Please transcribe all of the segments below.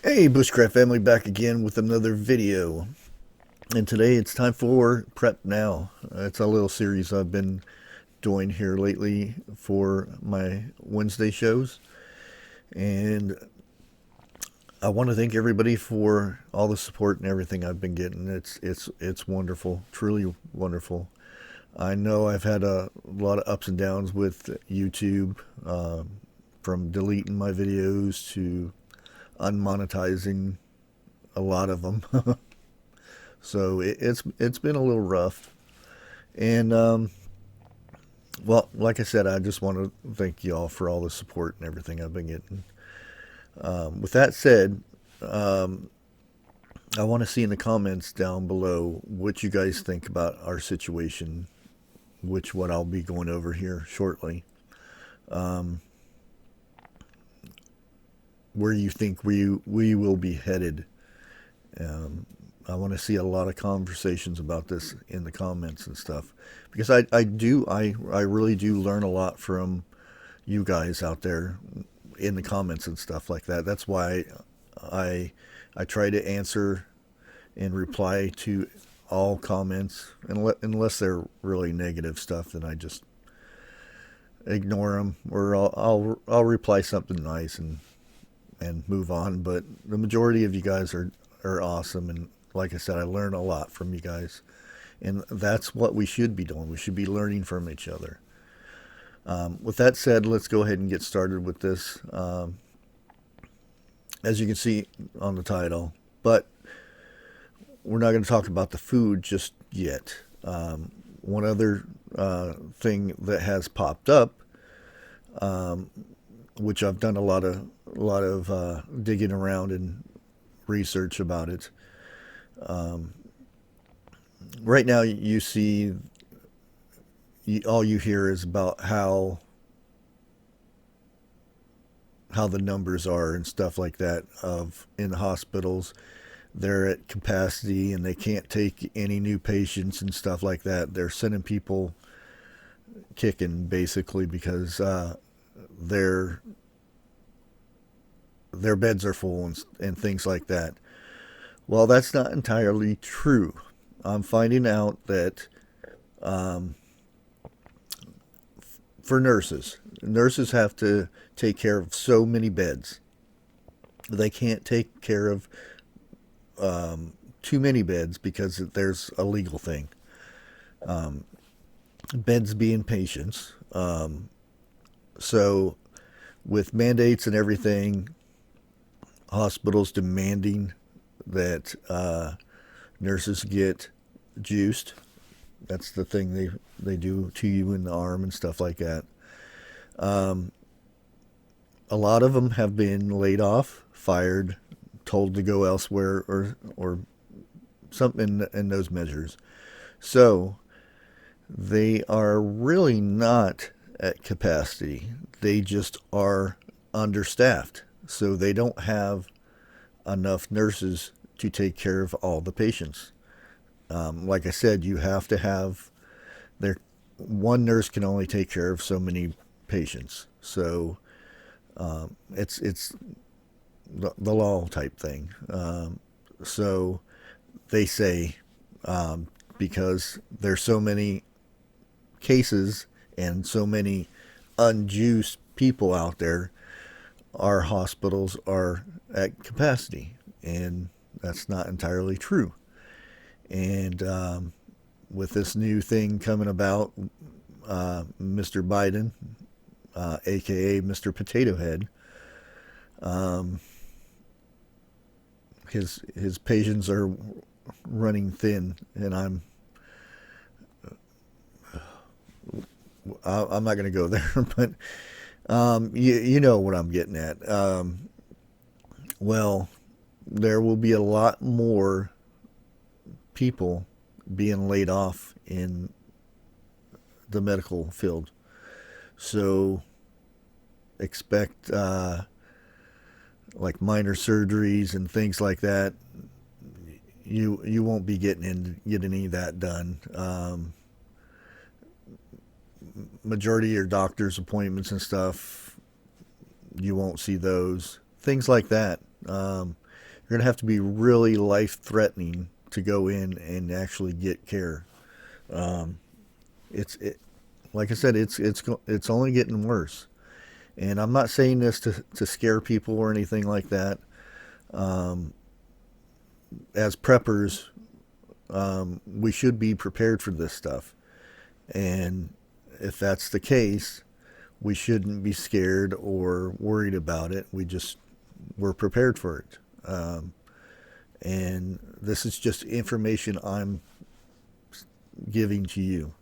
Hey, Bushcraft family, back again with another video. And today it's time for Prep Now. It's a little series I've been doing here lately for my Wednesday shows. And I want to thank everybody for all the support and everything I've been getting. It's wonderful, truly wonderful. I know I've had a lot of ups and downs with YouTube, from deleting my videos to unmonetizing a lot of them. So it's been a little rough. And well, like I said, I just want to thank y'all for all the support and everything I've been getting. With that said, I want to see in the comments down below what you guys think about our situation, which what I'll be going over here shortly. Where you think we will be headed. Um, I want to see a lot of conversations about this in the comments and stuff, because I really do learn a lot from you guys out there in the comments and stuff like that. That's why I I try to answer and reply to all comments, unless they're really negative stuff. Then I just ignore them, or I'll reply something nice and move on. But the majority of you guys are awesome, and like I said, I learn a lot from you guys, and that's what we should be doing. We should be learning from each other. With that said, let's go ahead and get started with this. As you can see on the title, but we're not going to talk about the food just yet. One other thing that has popped up, which I've done a lot of digging around and research about it. Right now, you see, all you hear is about how the numbers are and stuff like that of in the hospitals. They're at capacity and they can't take any new patients and stuff like that. They're sending people kicking basically because their their beds are full and things like that. Well, that's not entirely true. I'm finding out that um, for nurses have to take care of so many beds. They can't take care of too many beds because there's a legal thing. Um, Beds being patients. So with mandates and everything, hospitals demanding that nurses get juiced. That's the thing they do to you in the arm and stuff like that. Um, a lot of them have been laid off, fired, told to go elsewhere, or something in those measures. So they are really not at capacity. They just are understaffed. So they don't have enough nurses to take care of all the patients. Like I said, you have to have there. One nurse can only take care of so many patients. So it's the law type thing. So they say, because there's so many cases and so many unjuiced people out there, our hospitals are at capacity, and that's not entirely true. And with this new thing coming about, Mr. Biden, aka Mr. Potato Head, um, his patients are running thin, and I'm not going to go there, but you know what I'm getting at. Well, there will be a lot more people being laid off in the medical field. So expect like minor surgeries and things like that. You won't be getting any of that done. Majority of your doctor's appointments and stuff, you won't see those things like that. You're going to have to be really life-threatening to go in and actually get care. Um, it's like I said, it's only getting worse. And I'm not saying this to scare people or anything like that. Um, as preppers, we should be prepared for this stuff. And if that's the case, we shouldn't be scared or worried about it. We're prepared for it. And this is just information I'm giving to you.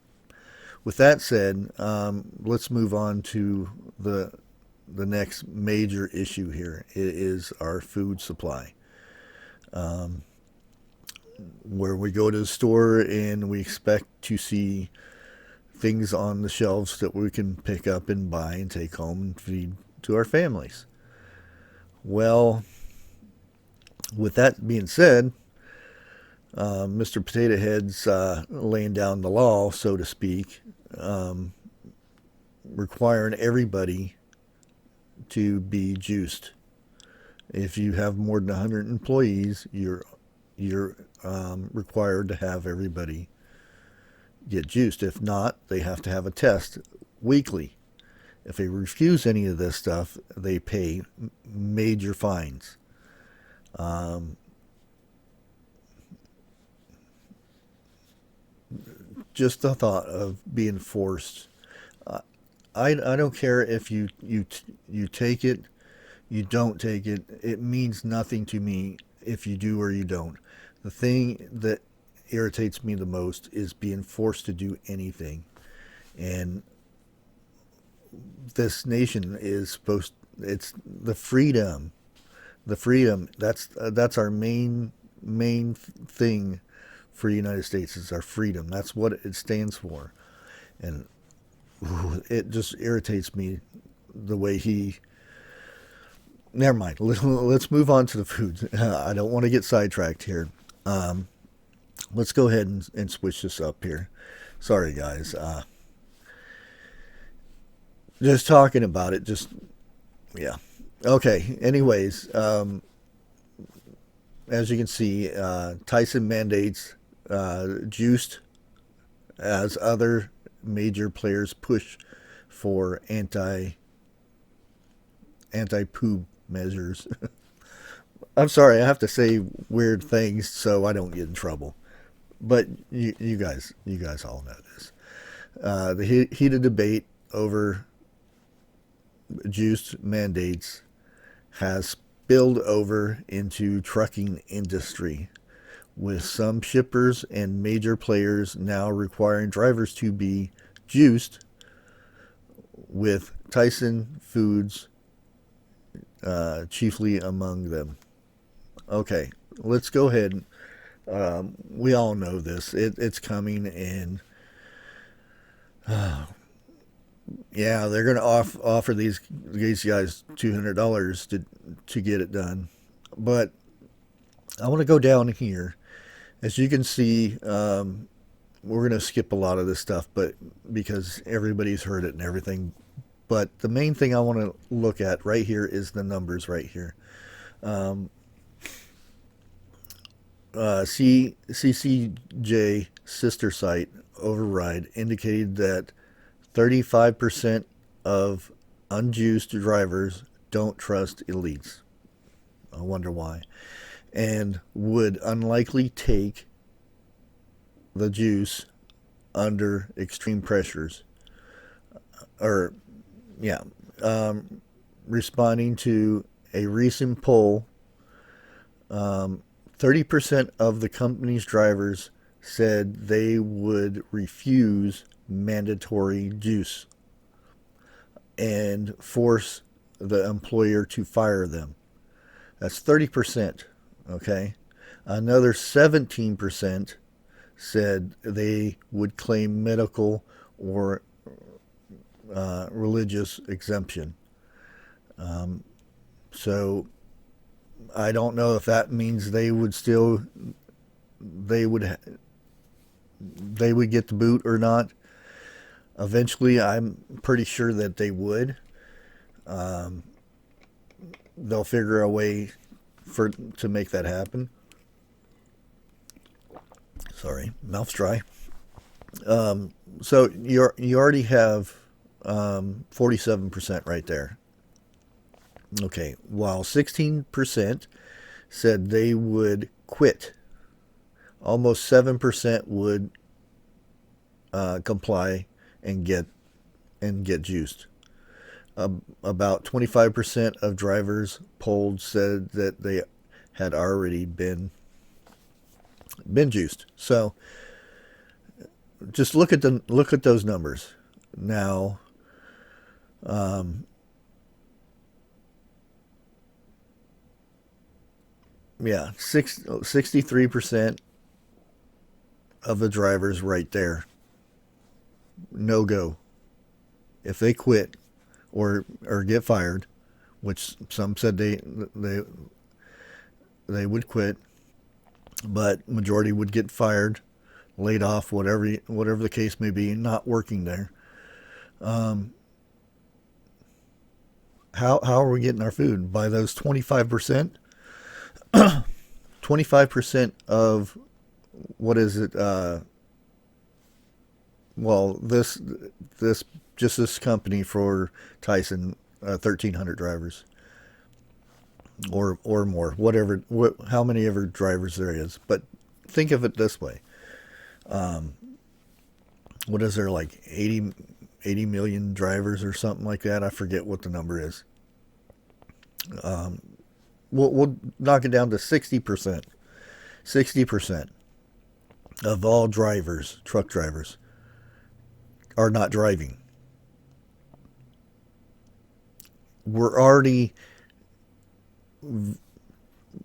With that said, let's move on to the next major issue here. It is our food supply. Um, where we go to the store and we expect to see things on the shelves that we can pick up and buy and take home and feed to our families. Well, with that being said, Mr. Potato Head's laying down the law, so to speak, um, requiring everybody to be juiced. If you have more than 100 employees, you're required to have everybody get juiced. If not, they have to have a test weekly. If they refuse any of this stuff, they pay major fines. Um, just the thought of being forced. Uh, I don't care if you take it, you don't take it. It means nothing to me if you do or you don't. The thing that irritates me the most is being forced to do anything. And this nation is supposed, it's the freedom. That's our main thing for the United States is our freedom. That's what it stands for. And it just irritates me the way he. Never mind. Let's move on to the food. I don't want to get sidetracked here. Um, let's go ahead and switch this up here. Sorry, guys. Just talking about it. Just yeah. Okay. Anyways, as you can see, Tyson mandates juiced as other major players push for anti poo measures. I'm sorry, I have to say weird things so I don't get in trouble. But you guys all know this. The heated debate over juiced mandates has spilled over into trucking industry, with some shippers and major players now requiring drivers to be juiced, with Tyson Foods chiefly among them. Okay, let's go ahead. We all know this. It's coming, and yeah, they're going to offer these guys $200 to get it done. But I want to go down here. As you can see, we're going to skip a lot of this stuff, but because everybody's heard it and everything. But the main thing I want to look at right here is the numbers right here. Um, CCJ sister site Override indicated that 35% of unjuiced drivers don't trust elites. I wonder why. And would unlikely take the juice under extreme pressures. Or, yeah. Responding to a recent poll, 30% of the company's drivers said they would refuse mandatory juice and force the employer to fire them. That's 30%, okay? Another 17% said they would claim medical or religious exemption. So I don't know if that means they would get the boot or not. Eventually, I'm pretty sure that they would. They'll figure a way to make that happen. Sorry, mouth's dry. So you already have 47% right there. Okay, while 16% said they would quit, almost 7% would comply and get juiced. About 25% of drivers polled said that they had already been juiced. So just look at those numbers now. Yeah, 63% of the drivers right there, no go. If they quit or get fired, which some said they they would quit, but majority would get fired, laid off, whatever the case may be, not working there. Um, how are we getting our food? By those 25%? 25% of what is it? Well, this just this company for Tyson, 1,300 drivers or more, how many ever drivers there is. But think of it this way: what is there, like 80 million drivers or something like that? I forget what the number is. Um, we'll knock it down to 60%. 60% of all drivers, truck drivers, are not driving. We're already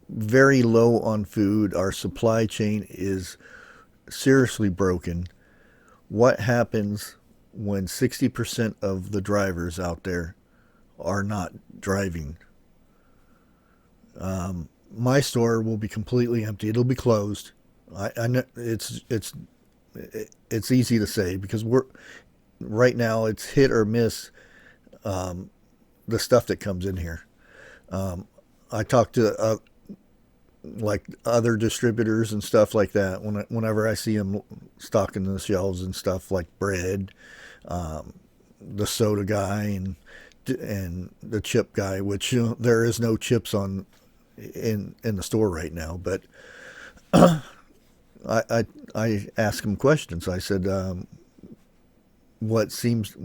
very low on food. Our supply chain is seriously broken. What happens when 60% of the drivers out there are not driving? My store will be completely empty. It'll be closed. I know it's easy to say because we're right now it's hit or miss, um, the stuff that comes in here. Um, I talk to like other distributors and stuff like that. Whenever I see them stocking the shelves and stuff like bread, um, the soda guy and the chip guy, which there is no chips on in the store right now. But I asked him questions. I said, "What seems,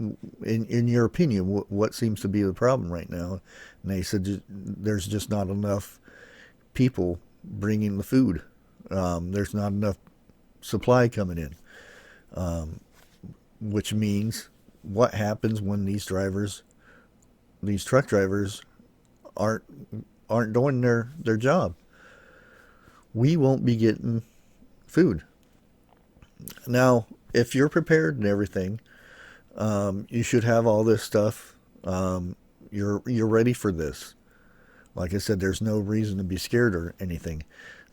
in your opinion, what seems to be the problem right now?" And they said, "There's just not enough people bringing the food. There's not enough supply coming in, um, which means what happens when these truck drivers aren't aren't doing their job? We won't be getting food. Now, if you're prepared and everything, you should have all this stuff. You're ready for this. Like I said, there's no reason to be scared or anything.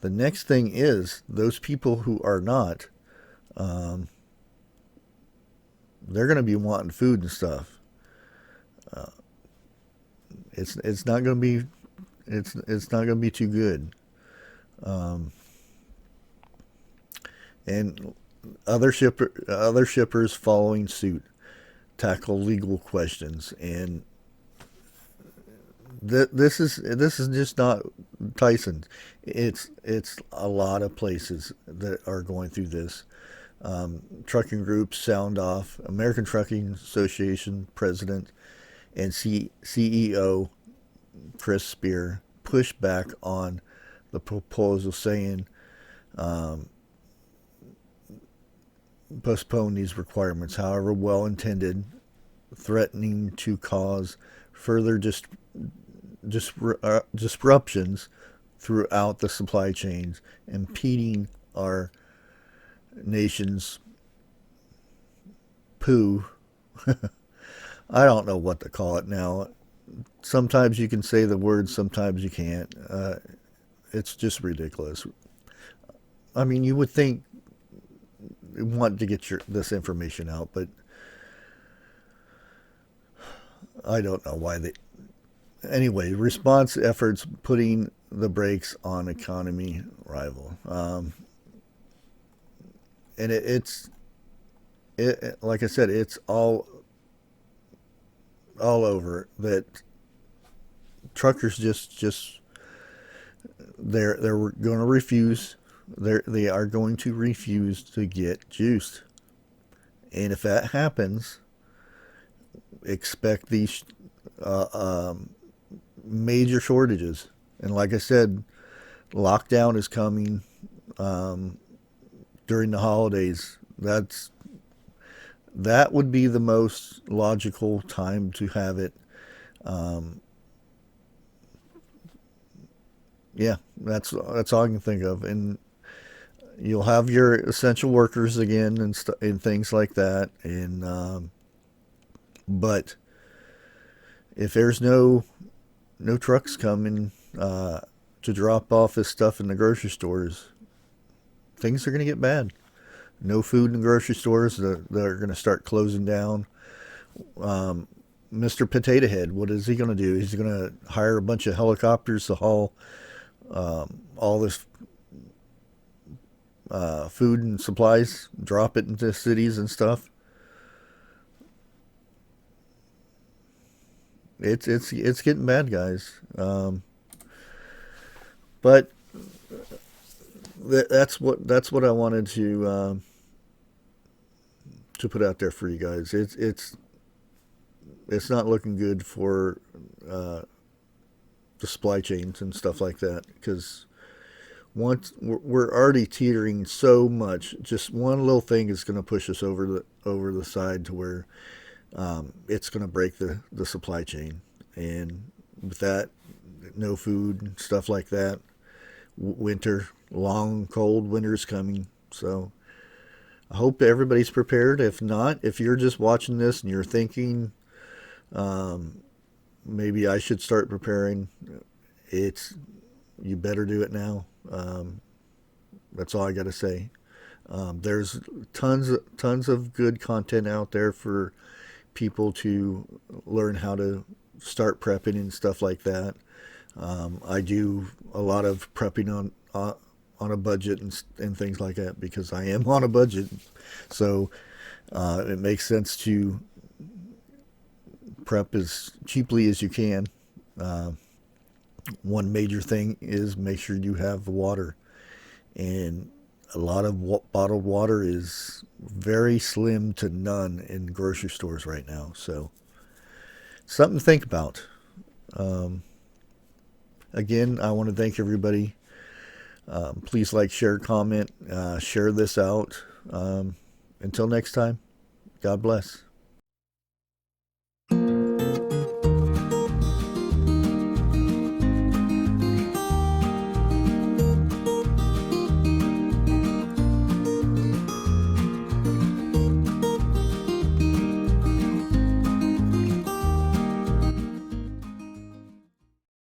The next thing is those people who are not, um, they're going to be wanting food and stuff. Uh, it's not going to be it's not going to be too good. Um, and other shippers following suit tackle legal questions, and this is just not Tyson. It's a lot of places that are going through this. Trucking groups sound off. American Trucking Association president and CEO Chris Spear pushed back on the proposal, saying, um, postpone these requirements, however well intended, threatening to cause further disruptions throughout the supply chains, impeding our nation's poo. I don't know what to call it now. Sometimes you can say the word, sometimes you can't. It's just ridiculous. I mean, you would think you want to get this information out, but I don't know why they. Anyway, response efforts putting the brakes on economy rival. And like I said, it's all over that truckers just they're going to refuse. They are going to refuse to get juiced, and if that happens, expect these uh, um, major shortages. And like I said, lockdown is coming um, during the holidays. That would be the most logical time to have it. Um, yeah, that's all I can think of. And you'll have your essential workers again and things like that. And but if there's no trucks coming to drop off this stuff in the grocery stores, things are going to get bad. No food in the grocery stores. They're going to start closing down. Um, Mr. Potato Head, what is he going to do? He's going to hire a bunch of helicopters to haul all this food and supplies, drop it into cities and stuff. It's getting bad, guys. But that's what I wanted to put out there for you guys. It's not looking good for uh, the supply chains and stuff like that, because once we're already teetering so much, just one little thing is going to push us over the side to where it's going to break the supply chain. And with that, no food and stuff like that. Winter, long cold winter is coming. So I hope everybody's prepared. If not, if you're just watching this and you're thinking um, maybe I should start preparing, it's you better do it now. That's all I got to say. There's tons of good content out there for people to learn how to start prepping and stuff like that. I do a lot of prepping on a budget and things like that because I am on a budget. So it makes sense to prep as cheaply as you can. Uh, One major thing is make sure you have the water, and a lot of bottled water is very slim to none in grocery stores right now. So something to think about. Um, Again, I want to thank everybody. Please like, share, comment, share this out. Until next time, God bless.